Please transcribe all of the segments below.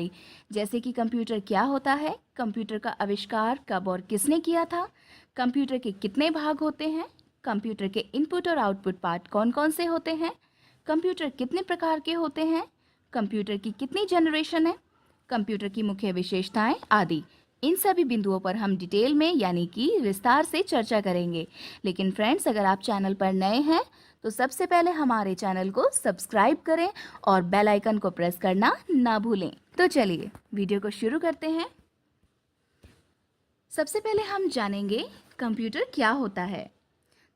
जानकारी, जैसे कि कंप्यूटर क्या होता है, कंप्यूटर का आविष्कार कब और किसने किया था, कंप्यूटर के कितने भाग होते हैं, कंप्यूटर के इनपुट और आउटपुट पार्ट कौन कौन से होते हैं, कंप्यूटर कितने प्रकार के होते हैं, कंप्यूटर की कितनी जनरेशन है, कंप्यूटर की मुख्य विशेषताएं आदि। इन सभी बिंदुओं पर हम डिटेल में यानी कि विस्तार से चर्चा करेंगे। लेकिन फ्रेंड्स, अगर आप चैनल पर नए हैं तो सबसे पहले हमारे चैनल को सब्सक्राइब करें और बेल आइकन को प्रेस करना ना भूलें। तो चलिए वीडियो को शुरू करते हैं। सबसे पहले हम जानेंगे कंप्यूटर क्या होता है।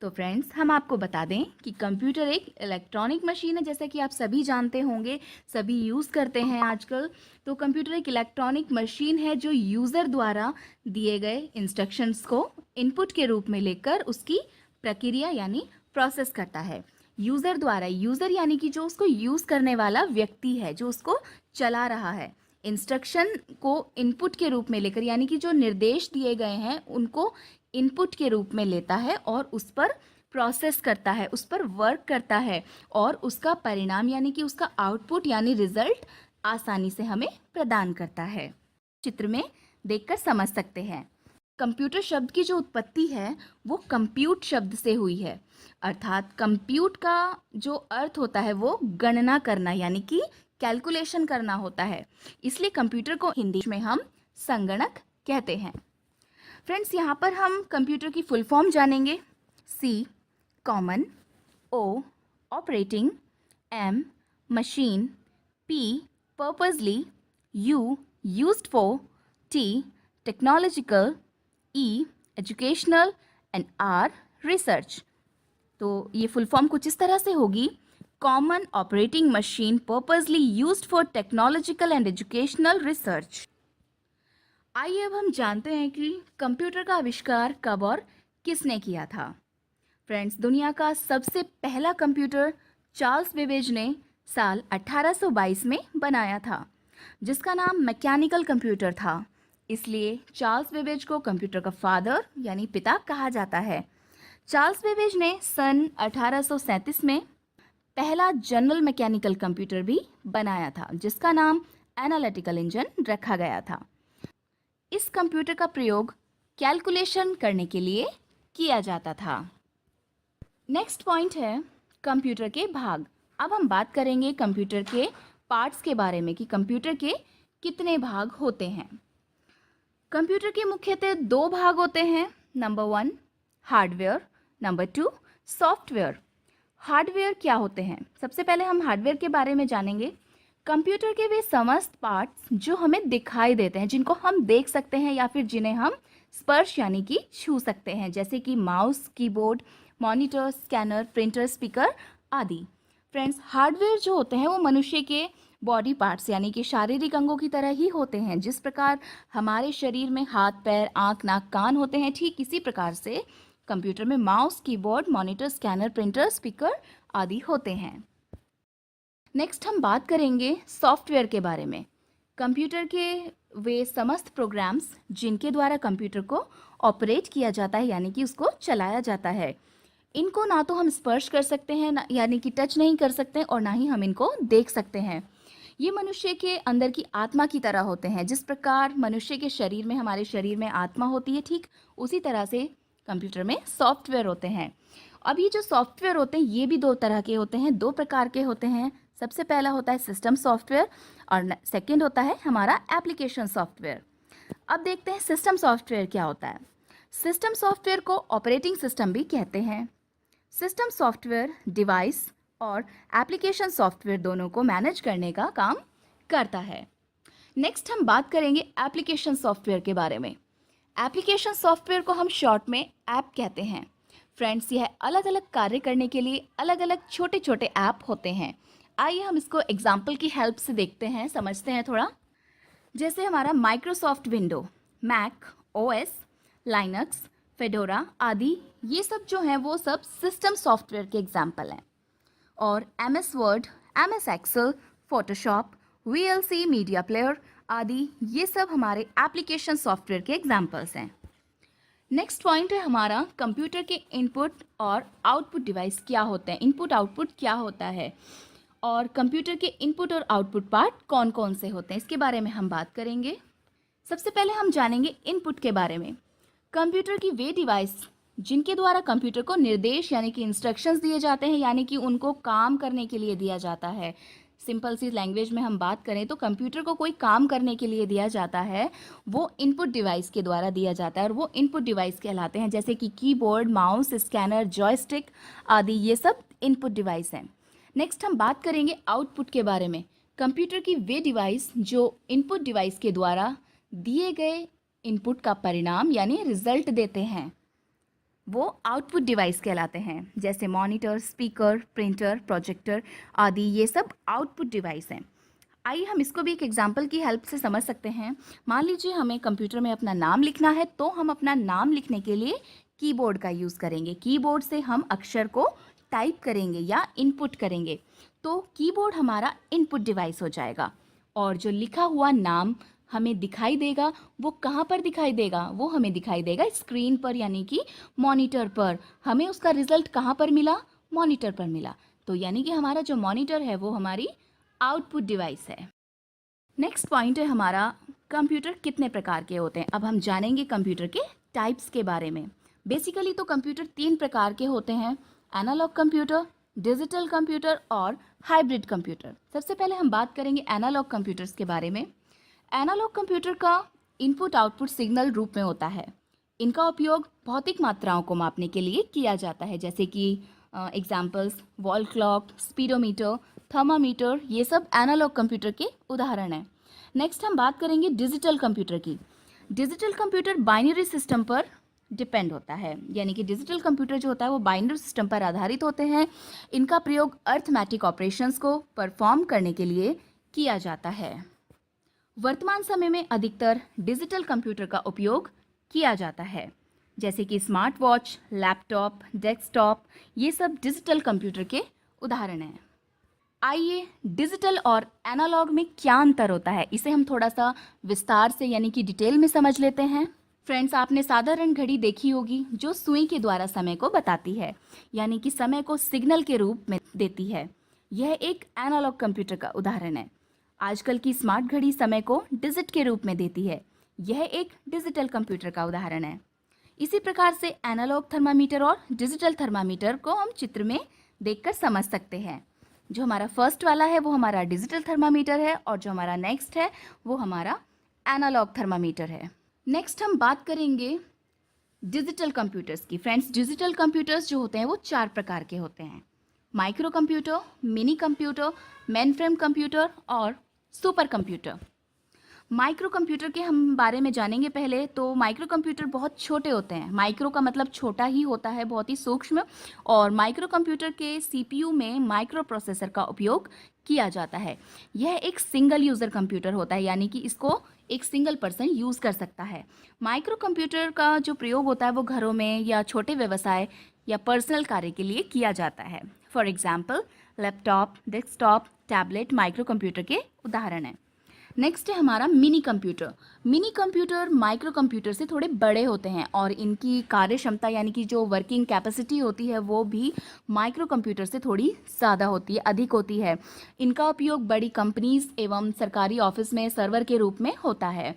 तो फ्रेंड्स, हम आपको बता दें कि कंप्यूटर एक इलेक्ट्रॉनिक मशीन है, जैसा कि आप सभी जानते होंगे, सभी यूज़ करते हैं आजकल। तो कंप्यूटर एक इलेक्ट्रॉनिक मशीन है जो यूज़र द्वारा दिए गए इंस्ट्रक्शंस को इनपुट के रूप में लेकर उसकी प्रक्रिया यानी प्रोसेस करता है। यूज़र द्वारा, यूज़र यानी कि जो उसको यूज़ करने वाला व्यक्ति है, जो उसको चला रहा है, इंस्ट्रक्शन को इनपुट के रूप में लेकर यानी कि जो निर्देश दिए गए हैं उनको इनपुट के रूप में लेता है और उस पर प्रोसेस करता है, उस पर वर्क करता है और उसका परिणाम यानी कि उसका आउटपुट यानी रिजल्ट आसानी से हमें प्रदान करता है। चित्र में देखकर समझ सकते हैं। कंप्यूटर शब्द की जो उत्पत्ति है वो कंप्यूट शब्द से हुई है, अर्थात कंप्यूट का जो अर्थ होता है वो गणना करना यानी कि कैलकुलेशन करना होता है। इसलिए कंप्यूटर को हिंदी में हम संगणक कहते हैं। फ्रेंड्स, यहाँ पर हम कंप्यूटर की फुल फॉर्म जानेंगे। C common, O operating, M machine, P purposely, U used for, T technological, E educational and R research. तो ये फुल फॉर्म कुछ इस तरह से होगी: common operating machine purposely used for technological and educational research. आइए अब हम जानते हैं कि कंप्यूटर का आविष्कार कब और किसने किया था। फ्रेंड्स, दुनिया का सबसे पहला कंप्यूटर चार्ल्स बेबेज ने साल 1822 में बनाया था, जिसका नाम मैकेनिकल कंप्यूटर था। इसलिए चार्ल्स बेबेज को कंप्यूटर का फादर यानी पिता कहा जाता है। चार्ल्स बेबेज ने सन 1837 में पहला जनरल मैकेनिकल कंप्यूटर भी बनाया था, जिसका नाम एनालिटिकल इंजन रखा गया था। इस कंप्यूटर का प्रयोग कैलकुलेशन करने के लिए किया जाता था। नेक्स्ट पॉइंट है कंप्यूटर के भाग। अब हम बात करेंगे कंप्यूटर के पार्ट्स के बारे में कि कंप्यूटर के कितने भाग होते हैं। कंप्यूटर के मुख्यतः दो भाग होते हैं। Number 1 hardware, number 2 software. Hardware क्या होते हैं? सबसे पहले हम हार्डवेयर के बारे में जानेंगे। कंप्यूटर के वे समस्त पार्ट्स जो हमें दिखाई देते हैं, जिनको हम देख सकते हैं या फिर जिन्हें हम स्पर्श यानी कि छू सकते हैं, जैसे कि mouse, keyboard, monitor, scanner, printer, speaker आदि। फ्रेंड्स, हार्डवेयर जो होते हैं वो मनुष्य के बॉडी पार्ट्स यानी कि शारीरिक अंगों की तरह ही होते हैं। जिस प्रकार हमारे शरीर में हाथ, पैर, आँख, नाक, कान होते हैं, ठीक इसी प्रकार से कंप्यूटर में mouse, keyboard, monitor, scanner, printer, speaker आदि होते हैं। नेक्स्ट हम बात करेंगे सॉफ्टवेयर के बारे में। कंप्यूटर के वे समस्त प्रोग्राम्स जिनके द्वारा कंप्यूटर को ऑपरेट किया जाता है यानी कि उसको चलाया जाता है, इनको ना तो हम स्पर्श कर सकते हैं यानी कि टच नहीं कर सकते और ना ही हम इनको देख सकते हैं। ये मनुष्य के अंदर की आत्मा की तरह होते हैं। जिस प्रकार मनुष्य के शरीर में, हमारे शरीर में आत्मा होती है, ठीक उसी तरह से कंप्यूटर में सॉफ्टवेयर होते हैं। अब ये जो सॉफ्टवेयर होते हैं ये भी दो तरह के होते हैं, दो प्रकार के होते हैं। सबसे पहला होता है सिस्टम सॉफ्टवेयर और सेकंड होता है हमारा एप्लीकेशन सॉफ्टवेयर। अब देखते हैं सिस्टम सॉफ्टवेयर क्या होता है। सिस्टम सॉफ्टवेयर को ऑपरेटिंग सिस्टम भी कहते हैं। सिस्टम सॉफ्टवेयर डिवाइस और एप्लीकेशन सॉफ्टवेयर दोनों को मैनेज करने का काम करता है। नेक्स्ट हम बात करेंगे एप्लीकेशन सॉफ्टवेयर के बारे में। एप्लीकेशन सॉफ्टवेयर को हम शॉर्ट में ऐप कहते हैं। फ्रेंड्स, यह अलग अलग कार्य करने के लिए अलग अलग छोटे छोटे ऐप होते हैं। आइए हम इसको एग्जाम्पल की हेल्प से देखते हैं, समझते हैं थोड़ा। जैसे हमारा Microsoft window, Mac OS, Linux, Fedora आदि, ये सब जो हैं वो सब सिस्टम सॉफ्टवेयर के एग्जाम्पल हैं। और MS Word, MS Excel, Photoshop, VLC media player आदि, ये सब हमारे एप्लीकेशन सॉफ्टवेयर के एग्जाम्पल्स हैं। नेक्स्ट पॉइंट है हमारा कंप्यूटर के इनपुट और आउटपुट डिवाइस क्या होते हैं, इनपुट आउटपुट क्या होता है। और कंप्यूटर के इनपुट और आउटपुट पार्ट कौन कौन से होते हैं, इसके बारे में हम बात करेंगे। सबसे पहले हम जानेंगे इनपुट के बारे में। कंप्यूटर की वे डिवाइस जिनके द्वारा कंप्यूटर को निर्देश यानी कि इंस्ट्रक्शंस दिए जाते हैं, यानी कि उनको काम करने के लिए दिया जाता है। सिंपल सी लैंग्वेज में हम बात करें तो कंप्यूटर को कोई काम करने के लिए दिया जाता है, वो इनपुट डिवाइस के द्वारा दिया जाता है और वो इनपुट डिवाइस कहलाते हैं, जैसे कि कीबोर्ड, माउस, स्कैनर, जॉयस्टिक आदि, ये सब इनपुट डिवाइस हैं। नेक्स्ट हम बात करेंगे आउटपुट के बारे में। कंप्यूटर की वे डिवाइस जो इनपुट डिवाइस के द्वारा दिए गए इनपुट का परिणाम यानी रिजल्ट देते हैं, वो आउटपुट डिवाइस कहलाते हैं, जैसे मॉनिटर, स्पीकर, प्रिंटर, प्रोजेक्टर आदि, ये सब आउटपुट डिवाइस हैं। आइए हम इसको भी एक एग्जांपल की हेल्प से समझ सकते हैं। मान लीजिए हमें कंप्यूटर में अपना नाम लिखना है, तो हम अपना नाम लिखने के लिए कीबोर्ड का यूज़ करेंगे। कीबोर्ड से हम अक्षर को टाइप करेंगे या इनपुट करेंगे, तो कीबोर्ड हमारा इनपुट डिवाइस हो जाएगा। और जो लिखा हुआ नाम हमें दिखाई देगा, वो कहाँ पर दिखाई देगा? वो हमें दिखाई देगा स्क्रीन पर, यानी कि मॉनिटर पर। हमें उसका रिजल्ट कहाँ पर मिला? मॉनिटर पर मिला। तो यानी कि हमारा जो मॉनिटर है वो हमारी आउटपुट डिवाइस है। नेक्स्ट पॉइंट है हमारा, कंप्यूटर कितने प्रकार के होते हैं। अब हम जानेंगे कंप्यूटर के टाइप्स के बारे में। बेसिकली तो कंप्यूटर 3 प्रकार के होते हैं, एनालॉग कंप्यूटर, डिजिटल कंप्यूटर और हाइब्रिड कंप्यूटर। सबसे पहले हम बात करेंगे एनालॉग कंप्यूटर्स के बारे में। एनालॉग कंप्यूटर का इनपुट आउटपुट सिग्नल रूप में होता है। इनका उपयोग भौतिक मात्राओं को मापने के लिए किया जाता है, जैसे कि examples wall clock, speedometer, thermometer, ये सब एनालॉग कंप्यूटर के उदाहरण हैं। नेक्स्ट हम बात करेंगे डिजिटल कंप्यूटर की। डिजिटल कंप्यूटर बाइनरी सिस्टम पर डिपेंड होता है, यानी कि डिजिटल कंप्यूटर जो होता है वो बाइनरी सिस्टम पर आधारित होते हैं। इनका प्रयोग अर्थमेटिक ऑपरेशंस को परफॉर्म करने के लिए किया जाता है। वर्तमान समय में अधिकतर डिजिटल कंप्यूटर का उपयोग किया जाता है, जैसे कि स्मार्ट वॉच, लैपटॉप, डेस्कटॉप, ये सब डिजिटल कंप्यूटर के उदाहरण हैं। आइए डिजिटल और एनालॉग में क्या अंतर होता है, इसे हम थोड़ा सा विस्तार से यानी कि डिटेल में समझ लेते हैं। फ्रेंड्स, आपने साधारण घड़ी देखी होगी जो सुई के द्वारा समय को बताती है, यानी कि समय को सिग्नल के रूप में देती है। यह एक एनालॉग कंप्यूटर का उदाहरण है। आजकल की स्मार्ट घड़ी समय को डिजिट के रूप में देती है। यह एक डिजिटल कंप्यूटर का उदाहरण है। इसी प्रकार से एनालॉग थर्मामीटर और डिजिटल थर्मामीटर को हम चित्र में देखकर समझ सकते हैं। जो हमारा फर्स्ट वाला है वो हमारा डिजिटल थर्मामीटर है और जो हमारा नेक्स्ट है वो हमारा एनालॉग थर्मामीटर है। नेक्स्ट हम बात करेंगे डिजिटल कंप्यूटर्स की। फ्रेंड्स, डिजिटल कंप्यूटर्स जो होते हैं वो 4 प्रकार के होते हैं, micro computer, mini computer, mainframe computer और सुपर कंप्यूटर। माइक्रो कंप्यूटर के हम बारे में जानेंगे पहले। तो माइक्रो कंप्यूटर बहुत छोटे होते हैं। माइक्रो का मतलब छोटा ही होता है, बहुत ही सूक्ष्म। और माइक्रो कंप्यूटर के सीपीयू में माइक्रो प्रोसेसर का उपयोग किया जाता है। यह एक सिंगल यूज़र कंप्यूटर होता है, यानी कि इसको एक सिंगल पर्सन यूज़ कर सकता है। माइक्रो कंप्यूटर का जो प्रयोग होता है वो घरों में या छोटे व्यवसाय या पर्सनल कार्य के लिए किया जाता है। For example laptop, desktop, tablet micro computer के उदाहरण हैं। नेक्स्ट है हमारा mini computer. Mini computer micro computer से थोड़े बड़े होते हैं और इनकी कार्य क्षमता यानी कि जो वर्किंग कैपेसिटी होती है वो भी माइक्रो कंप्यूटर से थोड़ी ज़्यादा होती है, अधिक होती है। इनका उपयोग बड़ी कंपनीज एवं सरकारी ऑफिस में सर्वर के रूप में होता है।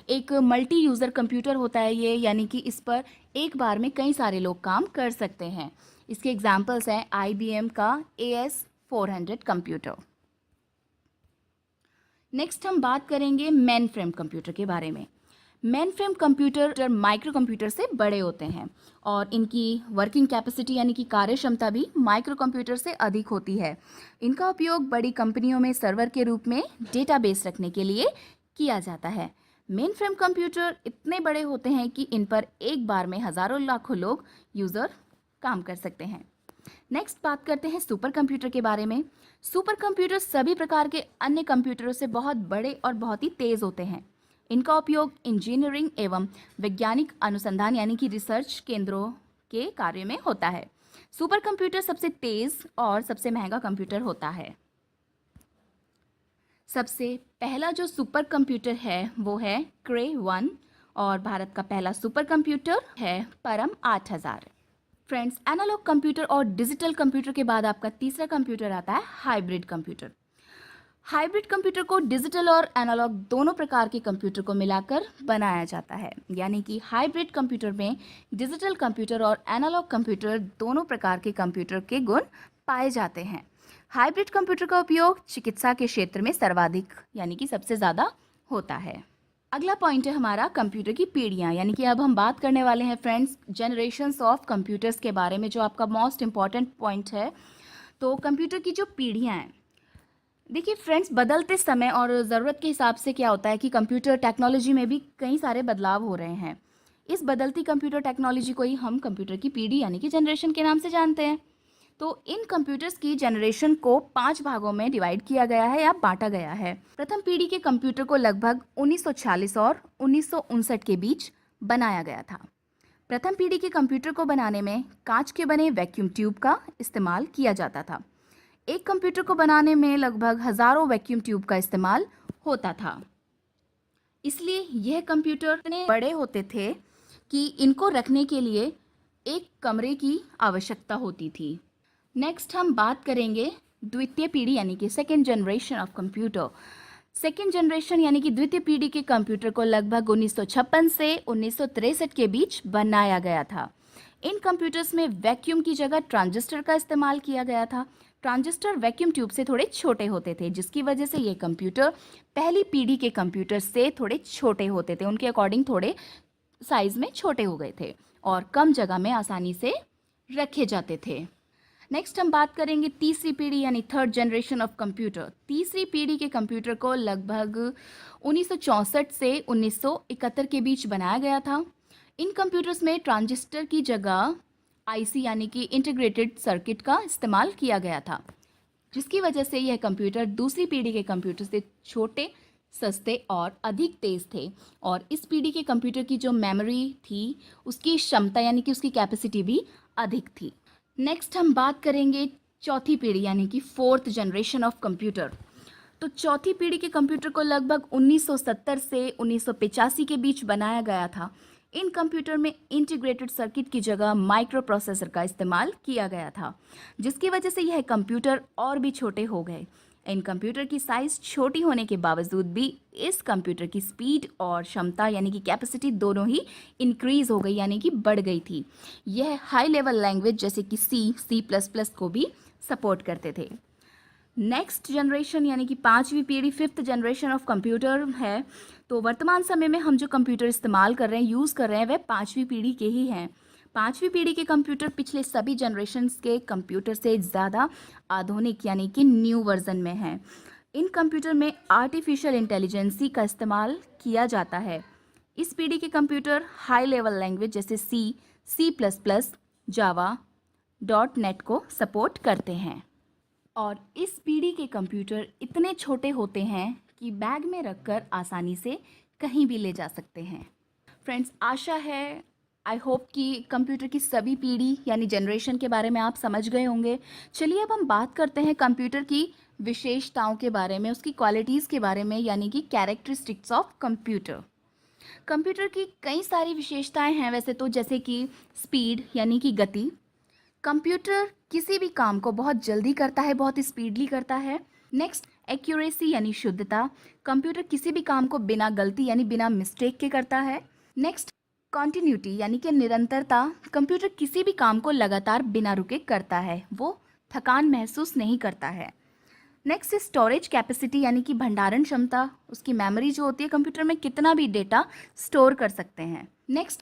एक मल्टी यूज़र कंप्यूटर होता है ये, यानी कि इस पर एक बार में कई सारे लोग काम कर सकते हैं। इसके एग्जाम्पल्स हैं IBM का AS400 कंप्यूटर। नेक्स्ट हम बात करेंगे मेन फ्रेम कंप्यूटर के बारे में। Main frame computer micro computer से बड़े होते हैं और इनकी वर्किंग कैपेसिटी यानी कि कार्य क्षमता भी माइक्रो कंप्यूटर से अधिक होती है। इनका उपयोग बड़ी कंपनियों में सर्वर के रूप में डेटाबेस रखने के लिए किया जाता है। मेन फ्रेम कंप्यूटर इतने बड़े होते हैं कि इन पर एक बार में हज़ारों लाखों लोग यूज़र काम कर सकते हैं। नेक्स्ट बात करते हैं सुपर कंप्यूटर के बारे में। सुपर कंप्यूटर सभी प्रकार के अन्य कंप्यूटरों से बहुत बड़े और बहुत ही तेज़ होते हैं। इनका उपयोग इंजीनियरिंग एवं वैज्ञानिक अनुसंधान यानी कि रिसर्च केंद्रों के कार्य में होता है। सुपर कंप्यूटर सबसे तेज़ और सबसे महंगा कंप्यूटर होता है। सबसे पहला जो सुपर कंप्यूटर है वो है क्रे 1 और भारत का पहला सुपर कंप्यूटर है परम 8000। फ्रेंड्स, एनालॉग कंप्यूटर और डिजिटल कंप्यूटर के बाद आपका तीसरा कंप्यूटर आता है हाइब्रिड कंप्यूटर। हाइब्रिड कंप्यूटर को डिजिटल और एनालॉग दोनों प्रकार के कंप्यूटर को मिलाकर बनाया जाता है, यानी कि हाइब्रिड कंप्यूटर में डिजिटल कंप्यूटर और एनालॉग कंप्यूटर दोनों प्रकार के कंप्यूटर के गुण पाए जाते हैं। हाइब्रिड कंप्यूटर का उपयोग चिकित्सा के क्षेत्र में सर्वाधिक यानी कि सबसे ज़्यादा होता है। अगला पॉइंट है हमारा कंप्यूटर की पीढ़ियाँ, यानी कि अब हम बात करने वाले हैं फ्रेंड्स जनरेशन्स ऑफ कंप्यूटर्स के बारे में, जो आपका मोस्ट इम्पॉर्टेंट पॉइंट है। तो कंप्यूटर की जो पीढ़ियाँ हैं, देखिए फ्रेंड्स, बदलते समय और ज़रूरत के हिसाब से क्या होता है कि कंप्यूटर टेक्नोलॉजी में भी कई सारे बदलाव हो रहे हैं। इस बदलती कंप्यूटर टेक्नोलॉजी को ही हम कंप्यूटर की पीढ़ी यानी कि जनरेशन के नाम से जानते हैं। तो इन कंप्यूटर्स की जनरेशन को 5 भागों में डिवाइड किया गया है या बांटा गया है। प्रथम पीढ़ी के कंप्यूटर को लगभग 1946 और 1959 के बीच बनाया गया था। प्रथम पीढ़ी के कंप्यूटर को बनाने में कांच के बने वैक्यूम ट्यूब का इस्तेमाल किया जाता था। एक कंप्यूटर को बनाने में लगभग हजारों वैक्यूम ट्यूब का इस्तेमाल होता था। इसलिए यह कंप्यूटर इतने बड़े होते थे कि इनको रखने के लिए एक कमरे की आवश्यकता होती थी। नेक्स्ट हम बात करेंगे द्वितीय पीढ़ी यानी कि second generation of computer. Second generation यानी कि द्वितीय पीढ़ी के कंप्यूटर को लगभग 1956 से 1963 के बीच बनाया गया था। इन कंप्यूटर्स में वैक्यूम की जगह ट्रांजिस्टर का इस्तेमाल किया गया था। ट्रांजिस्टर वैक्यूम ट्यूब से थोड़े छोटे होते थे, जिसकी वजह से ये कंप्यूटर पहली पीढ़ी के कंप्यूटर से थोड़े छोटे होते थे, उनके अकॉर्डिंग थोड़े साइज में छोटे हो गए थे और कम जगह में आसानी से रखे जाते थे। नेक्स्ट हम बात करेंगे तीसरी पीढ़ी यानी थर्ड जनरेशन ऑफ कंप्यूटर। तीसरी पीढ़ी के कंप्यूटर को लगभग 1964 से 1971 के बीच बनाया गया था। इन कंप्यूटर्स में ट्रांजिस्टर की जगह आईसी यानी कि इंटीग्रेटेड सर्किट का इस्तेमाल किया गया था, जिसकी वजह से यह कंप्यूटर दूसरी पीढ़ी के कंप्यूटर से छोटे, सस्ते और अधिक तेज़ थे। और इस पीढ़ी के कंप्यूटर की जो मेमोरी थी उसकी क्षमता यानी कि उसकी कैपेसिटी भी अधिक थी। नेक्स्ट हम बात करेंगे चौथी पीढ़ी यानी कि फोर्थ जनरेशन ऑफ कंप्यूटर। तो चौथी पीढ़ी के कंप्यूटर को लगभग 1970 से 1985 के बीच बनाया गया था। इन कंप्यूटर में इंटीग्रेटेड सर्किट की जगह माइक्रो प्रोसेसर का इस्तेमाल किया गया था, जिसकी वजह से यह कंप्यूटर और भी छोटे हो गए। इन कंप्यूटर की साइज़ छोटी होने के बावजूद भी इस कंप्यूटर की स्पीड और क्षमता यानी कि कैपेसिटी दोनों ही इंक्रीज़ हो गई यानी कि बढ़ गई थी। यह हाई लेवल लैंग्वेज जैसे कि C++ को भी सपोर्ट करते थे। नेक्स्ट जनरेशन यानी कि पांचवी पीढ़ी फिफ्थ जनरेशन ऑफ कंप्यूटर है। तो वर्तमान समय में हम जो कंप्यूटर इस्तेमाल कर रहे हैं, यूज़ कर रहे हैं, वह पांचवी पीढ़ी के ही हैं। पांचवी पीढ़ी के कंप्यूटर पिछले सभी जनरेशन्स के कंप्यूटर से ज़्यादा आधुनिक यानी कि न्यू वर्जन में हैं। इन कंप्यूटर में आर्टिफिशियल इंटेलिजेंसी का इस्तेमाल किया जाता है। इस पीढ़ी के कंप्यूटर हाई लेवल लैंग्वेज जैसे C++, जावा, .NET को सपोर्ट करते हैं। और इस पीढ़ी के कंप्यूटर इतने छोटे होते हैं कि बैग में रखकर आसानी से कहीं भी ले जा सकते हैं। फ्रेंड्स, आशा है, आई होप कि कंप्यूटर की सभी पीढ़ी यानी जनरेशन के बारे में आप समझ गए होंगे। चलिए अब हम बात करते हैं कंप्यूटर की विशेषताओं के बारे में, उसकी क्वालिटीज़ के बारे में, यानी कि कैरेक्टरिस्टिक्स ऑफ कंप्यूटर। कंप्यूटर की कई सारी विशेषताएं हैं वैसे तो, जैसे कि स्पीड यानी कि गति। कंप्यूटर किसी भी काम को बहुत जल्दी करता है, बहुत स्पीडली करता है। नेक्स्ट, एक्यूरेसी यानी शुद्धता। कंप्यूटर किसी भी काम को बिना गलती यानी बिना मिस्टेक के करता है। नेक्स्ट, कॉन्टिन्यूटी यानी कि निरंतरता। कंप्यूटर किसी भी काम को लगातार बिना रुके करता है, वो थकान महसूस नहीं करता है। नेक्स्ट, स्टोरेज कैपेसिटी यानी कि भंडारण क्षमता। उसकी मेमोरी जो होती है कंप्यूटर में कितना भी डेटा स्टोर कर सकते हैं। नेक्स्ट,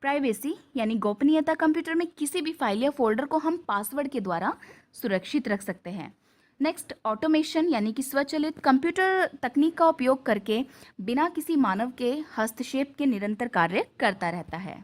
प्राइवेसी यानी गोपनीयता। कंप्यूटर में किसी भी फाइल या फोल्डर को हम पासवर्ड के द्वारा सुरक्षित रख सकते हैं। नेक्स्ट, ऑटोमेशन यानी कि स्वचालित। कंप्यूटर तकनीक का उपयोग करके बिना किसी मानव के हस्तक्षेप के निरंतर कार्य करता रहता है।